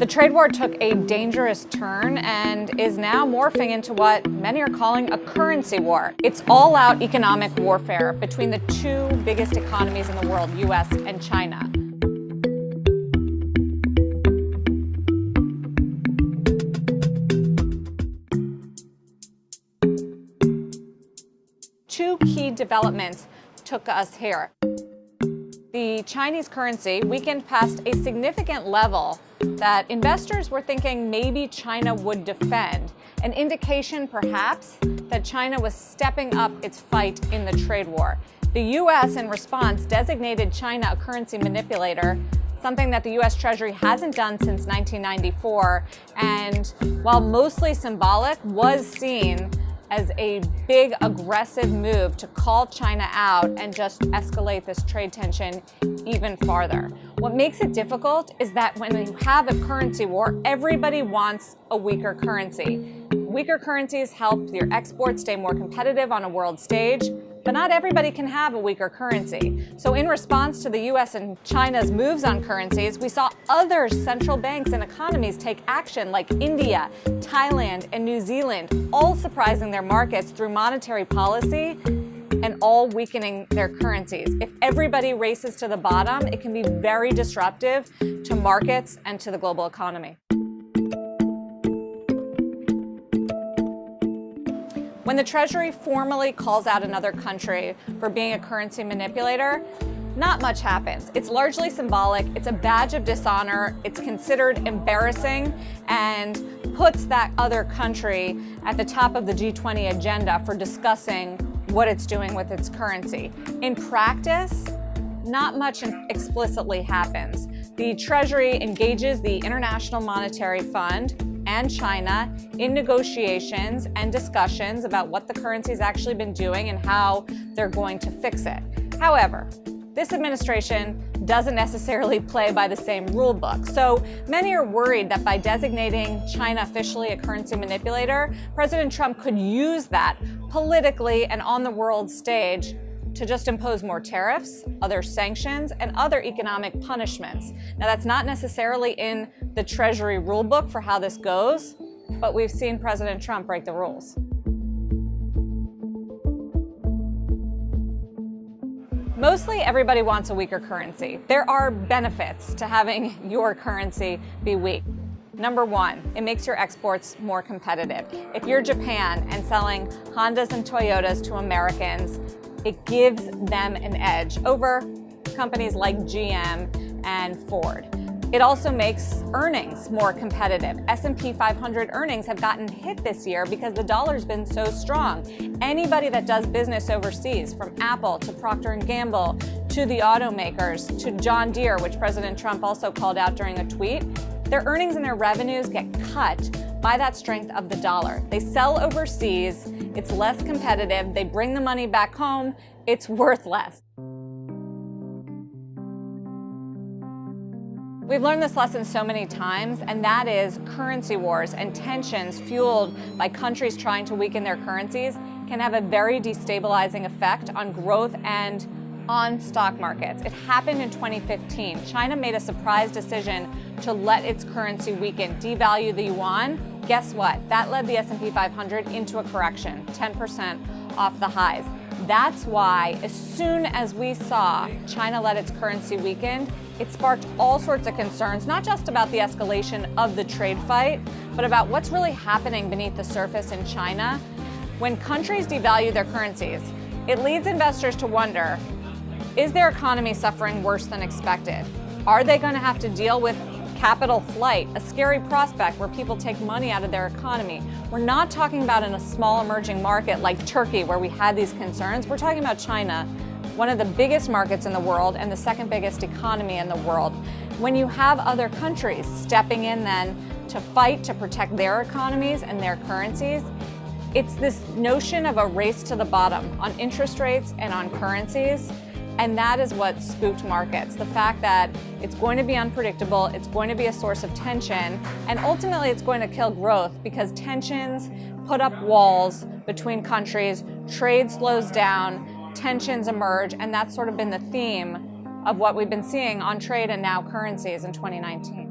The trade war took a dangerous turn and is now morphing into what many are calling a currency war. It's all-out economic warfare between the two biggest economies in the world, US and China. Two key developments took us here. The Chinese currency weakened past a significant level that investors were thinking maybe China would defend, an indication perhaps that China was stepping up its fight in the trade war. The US, in response, designated China a currency manipulator, something that the US Treasury hasn't done since 1994, and while mostly symbolic, was seen as a big aggressive move to call China out and just escalate this trade tension even farther. What makes it difficult is that when you have a currency war, everybody wants a weaker currency. Weaker currencies help your exports stay more competitive on a world stage, but not everybody can have a weaker currency. So in response to the US and China's moves on currencies, we saw other central banks and economies take action, like India, Thailand, and New Zealand, all surprising their markets through monetary policy and all weakening their currencies. If everybody races to the bottom, it can be very disruptive to markets and to the global economy. When the Treasury formally calls out another country for being a currency manipulator, not much happens. It's largely symbolic, it's a badge of dishonor, it's considered embarrassing, and puts that other country at the top of the G20 agenda for discussing what it's doing with its currency. In practice, not much explicitly happens. The Treasury engages the International Monetary Fund and China in negotiations and discussions about what the currency's actually been doing and how they're going to fix it. However, this administration doesn't necessarily play by the same rule book. So many are worried that by designating China officially a currency manipulator, President Trump could use that politically and on the world stage to just impose more tariffs, other sanctions, and other economic punishments. Now, that's not necessarily in the Treasury rulebook for how this goes, but we've seen President Trump break the rules. Mostly everybody wants a weaker currency. There are benefits to having your currency be weak. Number one, it makes your exports more competitive. If you're Japan and selling Hondas and Toyotas to Americans, it gives them an edge over companies like GM and Ford. It also makes earnings more competitive. S&P 500 earnings have gotten hit this year because the dollar's been so strong. Anybody that does business overseas, from Apple to Procter & Gamble to the automakers to John Deere, which President Trump also called out during a tweet, their earnings and their revenues get cut by that strength of the dollar. They sell overseas, it's less competitive, they bring the money back home, it's worth less. We've learned this lesson so many times, and that is currency wars and tensions fueled by countries trying to weaken their currencies can have a very destabilizing effect on growth and on stock markets. It happened in 2015. China made a surprise decision to let its currency weaken, devalue the yuan. Guess what? That led the S&P 500 into a correction, 10% off the highs. That's why, as soon as we saw China let its currency weaken, it sparked all sorts of concerns, not just about the escalation of the trade fight, but about what's really happening beneath the surface in China. When countries devalue their currencies, it leads investors to wonder, is their economy suffering worse than expected? Are they going to have to deal with capital flight, a scary prospect where people take money out of their economy? We're not talking about in a small emerging market like Turkey where we had these concerns. We're talking about China, one of the biggest markets in the world and the second biggest economy in the world. When you have other countries stepping in then to fight to protect their economies and their currencies, it's this notion of a race to the bottom on interest rates and on currencies. And that is what spooked markets. The fact that it's going to be unpredictable, it's going to be a source of tension, and ultimately it's going to kill growth because tensions put up walls between countries, trade slows down, tensions emerge, and that's sort of been the theme of what we've been seeing on trade and now currencies in 2019.